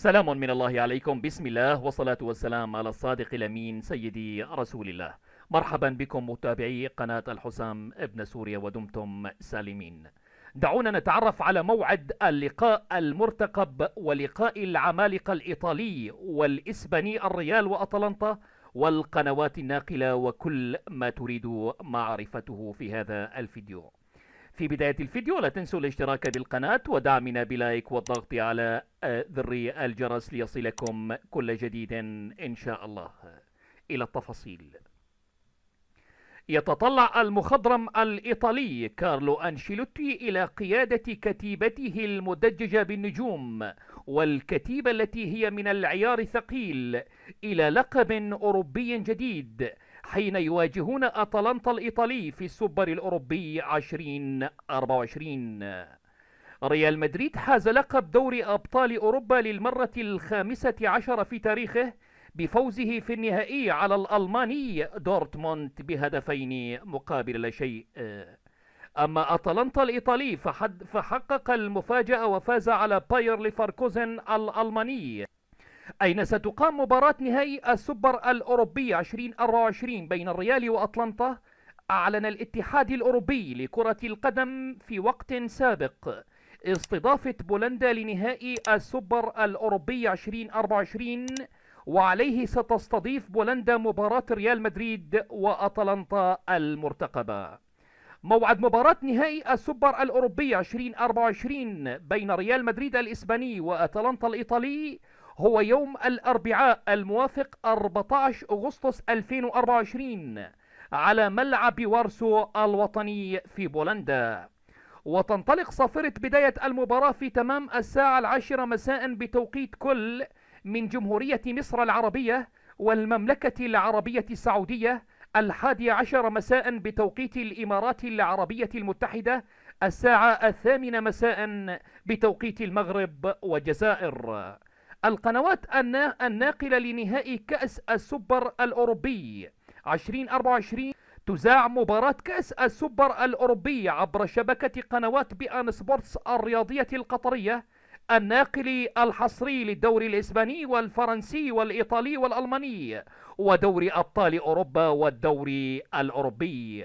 سلام من الله عليكم. بسم الله والصلاة والسلام على الصادق الأمين سيدي رسول الله. مرحبا بكم متابعي قناة الحسام ابن سوريا ودمتم سالمين. دعونا نتعرف على موعد اللقاء المرتقب ولقاء العمالقة الإيطالي والإسباني الريال وأطلانتا والقنوات الناقلة وكل ما تريد معرفته في هذا الفيديو. في بداية الفيديو لا تنسوا الاشتراك بالقناة ودعمنا بلايك والضغط على زر الجرس ليصلكم كل جديد إن شاء الله. إلى التفاصيل. يتطلع المخضرم الإيطالي كارلو أنشيلوتي إلى قيادة كتيبته المدججة بالنجوم والكتيبة التي هي من العيار الثقيل إلى لقب أوروبي جديد حين يواجهون أطلانتا الإيطالي في السوبر الأوروبي 2024. ريال مدريد حاز لقب دوري أبطال أوروبا للمرة ال15 في تاريخه بفوزه في النهائي على الألماني دورتموند بهدفين مقابل لا شيء. أما أطلانتا الإيطالي فحقق المفاجأة وفاز على باير ليفركوزن الألماني. أين ستقام مباراة نهائي السوبر الأوروبي 2024 بين الريال وأطلانتا. أعلن الاتحاد الأوروبي لكرة القدم في وقت سابق استضافة بولندا لنهائي السوبر الأوروبي 2024، وعليه ستستضيف بولندا مباراة ريال مدريد وأطلانتا المرتقبة. موعد مباراة نهائي السوبر الأوروبي 2024 بين ريال مدريد الإسباني وأطلانتا الإيطالي هو يوم الأربعاء الموافق 14 أغسطس 2024 على ملعب وارسو الوطني في بولندا. وتنطلق صافرة بداية المباراة في تمام الساعة 10 مساء بتوقيت كل من جمهورية مصر العربية والمملكة العربية السعودية، 11 مساء بتوقيت الإمارات العربية المتحدة، الساعة 8 مساء بتوقيت المغرب والجزائر. القنوات الناقلة لنهائي كأس السوبر الأوروبي 2024 تذاع مباراة كأس السوبر الأوروبي عبر شبكة قنوات بي ان سبورتس الرياضية القطرية، الناقل الحصري للدوري الإسباني والفرنسي والإيطالي والألماني ودوري أبطال أوروبا والدوري الأوروبي.